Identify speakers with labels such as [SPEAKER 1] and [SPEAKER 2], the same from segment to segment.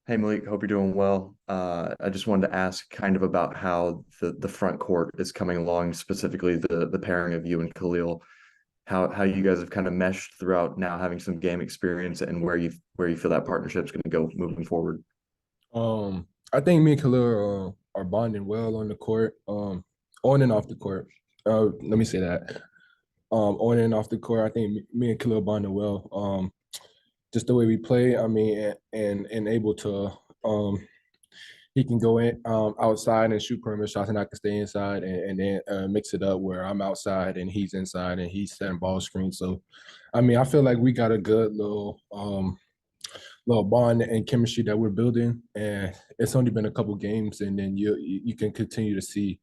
[SPEAKER 1] Hey Malik, hope you're doing well. I just wanted to ask kind of about how the front court is coming along, specifically the pairing of you and Khalil, how you guys have kind of meshed throughout now having some game experience and where you feel that partnership's going to go moving forward.
[SPEAKER 2] I think me and Khalil are bonding well on the court, on and off the court. Let me say that. On and off the court, I think me and Khalil bonding well. Just the way we play, I mean, and able to, he can go in outside and shoot perimeter shots, and I can stay inside and then mix it up where I'm outside and he's inside and he's setting ball screens. So, I mean, I feel like we got a good little bond and chemistry that we're building. And it's only been a couple games, and then you can continue to see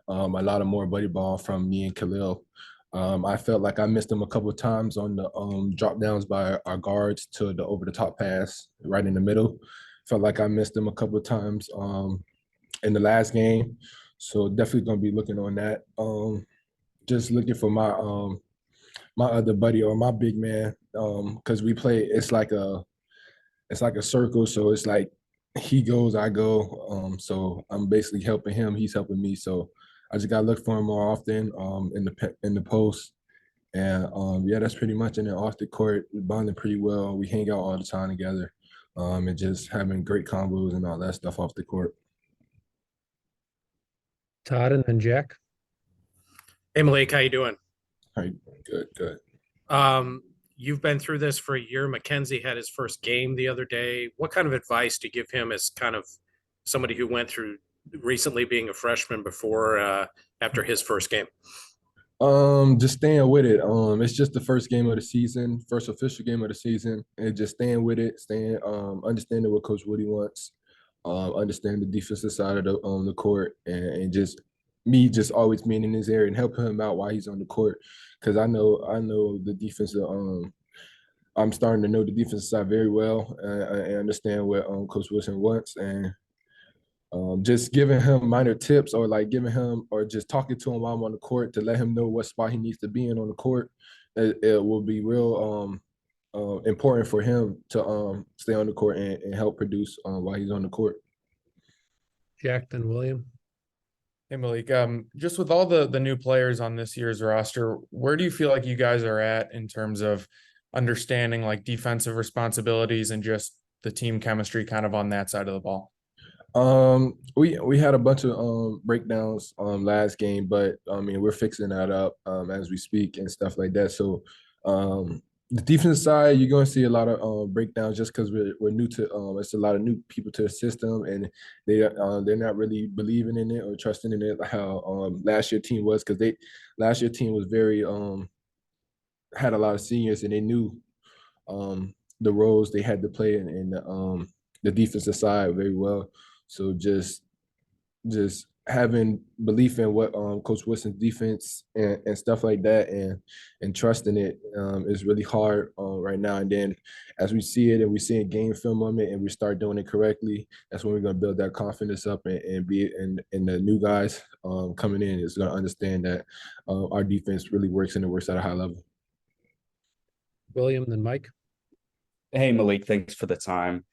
[SPEAKER 2] a lot of more buddy ball from me and Khalil. I felt like I missed him a couple of times on the drop downs by our guards to the over the top pass right in the middle. Felt like I missed him a couple of times in the last game. So definitely gonna be looking on that. Just looking for my other buddy or my big man because we play. It's like a circle, so it's like he goes, I go. So I'm basically helping him, he's helping me. So I just gotta look for him more often in the post. And yeah, that's pretty much. And then off the court, we bonding pretty well. We hang out all the time together, and just having great combos and all that stuff off the court.
[SPEAKER 3] Todd and then Jack.
[SPEAKER 4] Hey Malik, how you doing?
[SPEAKER 2] All right, good, good.
[SPEAKER 4] You've been through this for a year. Mackenzie had his first game the other day. What kind of advice do you give him as kind of somebody who went through recently being a freshman before after his first game?
[SPEAKER 2] Just staying with it. It's just the first game of the season, first official game of the season, and just staying with it, understanding what Coach Woody wants, understand the defensive side of the court, and just me just always being in his area and helping him out while he's on the court, because I know the defensive. I'm starting to know the defensive side very well. I understand what Coach Wilson wants, and just giving him minor tips or like giving him or just talking to him while I'm on the court to let him know what spot he needs to be in on the court. It will be real important for him to stay on the court and help produce while he's on the court.
[SPEAKER 3] Jack, then William.
[SPEAKER 5] Hey Malik, just with all the new players on this year's roster, where do you feel like you guys are at in terms of understanding like defensive responsibilities and just the team chemistry kind of on that side of the ball?
[SPEAKER 2] We had a bunch of breakdowns last game, but I mean we're fixing that up as we speak and stuff like that. So the defense side, you're going to see a lot of breakdowns just because we're new to it's a lot of new people to the system, and they're not really believing in it or trusting in it how last year team was, because they last year team was very had a lot of seniors, and they knew the roles they had to play in the defensive side very well. So just having belief in what Coach Wilson's defense and stuff like that, and trusting it is really hard right now. And then as we see it and we see a game film on it and we start doing it correctly, that's when we're going to build that confidence up and be and the new guys coming in is going to understand that our defense really works and it works at a high level.
[SPEAKER 3] William, then Mike.
[SPEAKER 6] Hey, Malik, thanks for the time.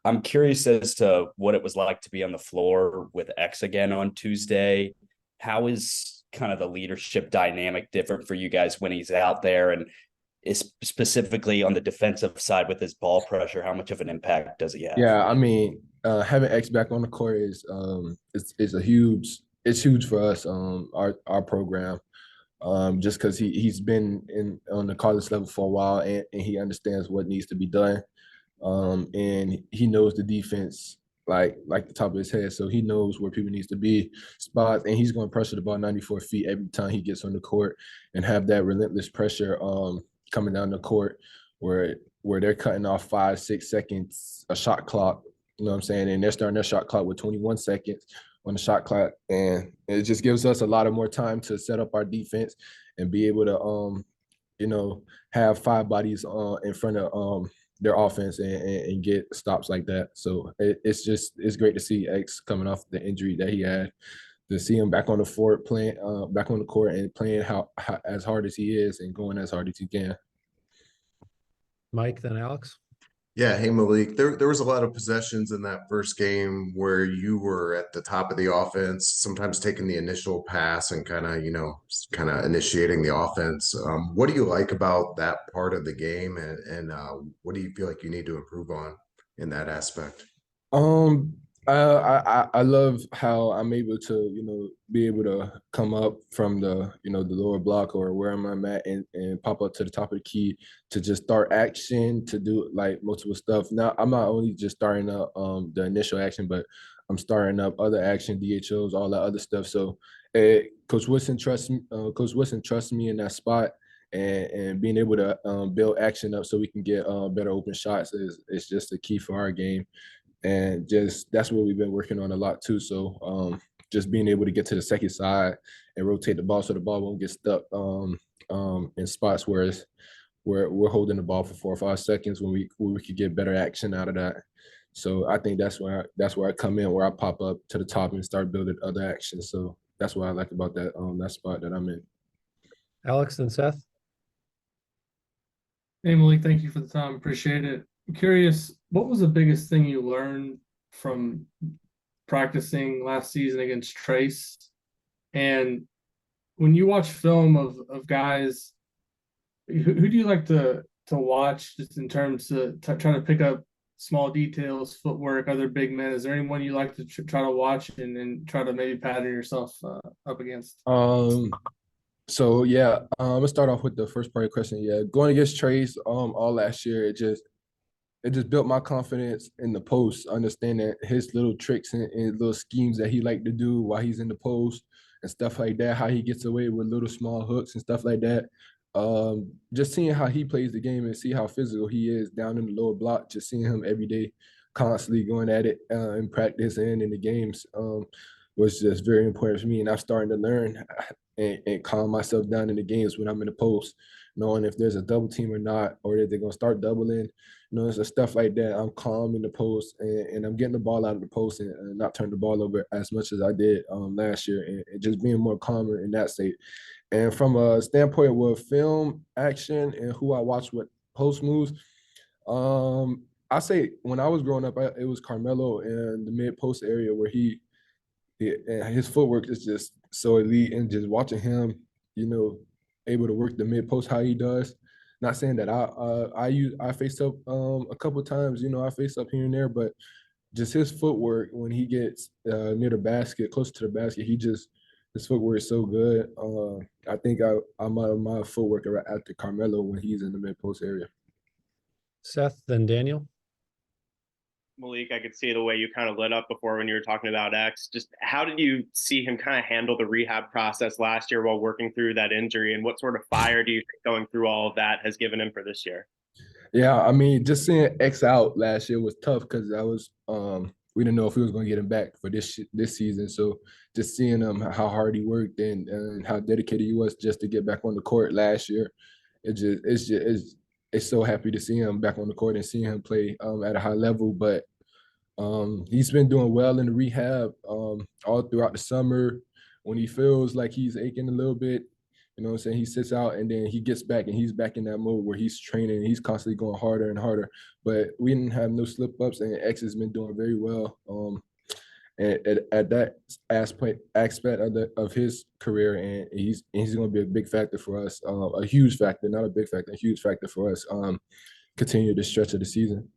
[SPEAKER 6] I'm curious as to what it was like to be on the floor with X again on Tuesday. How is kind of the leadership dynamic different for you guys when he's out there, and is specifically on the defensive side with his ball pressure? How much of an impact does he have?
[SPEAKER 2] Yeah, I mean, having X back on the court is a huge it's huge for us, our program. Just because he's been on the college level for a while, and he understands what needs to be done. And he knows the defense like the top of his head, so he knows where people needs to be spots, and he's going to pressure the ball 94 feet every time he gets on the court, and have that relentless pressure coming down the court where they're cutting off 5-6 seconds a shot clock. You know what I'm saying? And they're starting their shot clock with 21 seconds on the shot clock, and it just gives us a lot of more time to set up our defense and be able to have five bodies in front of their offense and get stops like that. So it's great to see X coming off the injury that he had, to see him back on the court playing back on the court and playing how as hard as he is and going as hard as he can.
[SPEAKER 3] Mike, then Alex.
[SPEAKER 7] Yeah, hey Malik. There was a lot of possessions in that first game where you were at the top of the offense, sometimes taking the initial pass and kind of initiating the offense. What do you like about that part of the game, and what do you feel like you need to improve on in that aspect?
[SPEAKER 2] Um, I love how I'm able to, be able to come up from the lower block or where I'm at and pop up to the top of the key to just start action to do like multiple stuff. Now I'm not only just starting up the initial action, but I'm starting up other action, DHOs, all that other stuff. So Coach Wilson trusts me in that spot. And being able to build action up so we can get better open shots is just the key for our game, and just that's what we've been working on a lot too. So just being able to get to the second side and rotate the ball so the ball won't get stuck in spots where we're holding the ball for 4 or 5 seconds when we could get better action out of that. So I think that's where I come in, where I pop up to the top and start building other actions. So that's what I like about that spot that I'm in.
[SPEAKER 3] Alex and Seth?
[SPEAKER 8] Hey, Malik, thank you for the time. Appreciate it. I'm curious, what was the biggest thing you learned from practicing last season against Trace? And when you watch film of guys, who do you like to watch just in terms of trying to pick up small details, footwork, other big men? Is there anyone you like to try to watch and try to maybe pattern yourself up against?
[SPEAKER 2] So yeah, let's start off with the first part of the question. Yeah, going against Trace all last year, it just built my confidence in the post, understanding his little tricks and little schemes that he like to do while he's in the post and stuff like that, how he gets away with little small hooks and stuff like that. Just seeing how he plays the game and see how physical he is down in the lower block, just seeing him every day, constantly going at it in practice and in the games was just very important for me. And I'm starting to learn and calm myself down in the games when I'm in the post, knowing if there's a double team or not, or if they're gonna start doubling. So stuff like that. I'm calm in the post, and I'm getting the ball out of the post and not turn the ball over as much as I did last year, and just being more calmer in that state. And from a standpoint with film action and who I watch with post moves, I say when I was growing up, it was Carmelo in the mid post area where and his footwork is just so elite, and just watching him, able to work the mid post how he does. Not saying that I faced up a couple of times, I faced up here and there, but just his footwork when he gets near the basket, close to the basket, his footwork is so good. I think I'm my footwork after Carmelo when he's in the mid post area.
[SPEAKER 3] Seth, then Daniel?
[SPEAKER 9] Malik, I could see the way you kind of lit up before when you were talking about X. Just how did you see him kind of handle the rehab process last year while working through that injury? And what sort of fire do you think going through all of that has given him for this year?
[SPEAKER 2] Yeah, I mean, just seeing X out last year was tough because we didn't know if we was going to get him back for this season. So just seeing him, how hard he worked and how dedicated he was just to get back on the court last year, it's so happy to see him back on the court and seeing him play at a high level. But he's been doing well in the rehab all throughout the summer. When he feels like he's aching a little bit, what I'm saying, he sits out and then he gets back and he's back in that mode where he's training and he's constantly going harder and harder. But we didn't have no slip ups, and X has been doing very well at that aspect of his career, and he's going to be a big factor for us, a huge factor, not a big factor, a huge factor for us. Continue the stretch of the season.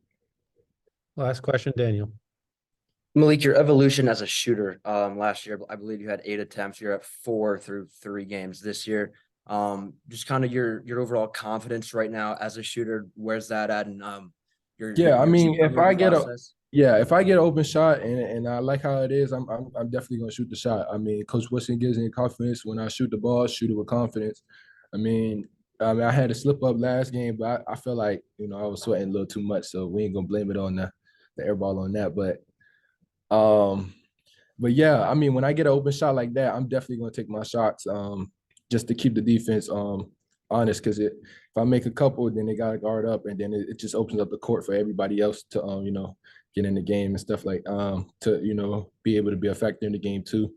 [SPEAKER 3] Last question, Daniel.
[SPEAKER 10] Malik, your evolution as a shooter last year, I believe you had 8 attempts. You're at 4 through 3 games this year. Just kind of your overall confidence right now as a shooter. Where's that at? And
[SPEAKER 2] I mean, if I get an open shot and I like how it is, I'm definitely gonna shoot the shot. I mean, Coach Wilson gives me confidence when I shoot the ball, shoot it with confidence. I had a slip up last game, but I feel like I was sweating a little too much, so we ain't gonna blame it on the air ball on that. But yeah, I mean, when I get an open shot like that, I'm definitely gonna take my shots just to keep the defense honest, because if I make a couple, then they gotta guard up, and then it just opens up the court for everybody else to get in the game and stuff like to be able to be a factor in the game too.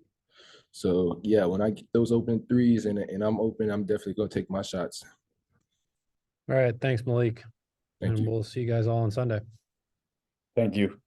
[SPEAKER 2] So yeah, when I get those open threes and I'm open, I'm definitely gonna take my shots.
[SPEAKER 3] All right, thanks, Malik.
[SPEAKER 2] Thank
[SPEAKER 3] And
[SPEAKER 2] you.
[SPEAKER 3] we'll see you guys all on Sunday.
[SPEAKER 6] Thank you.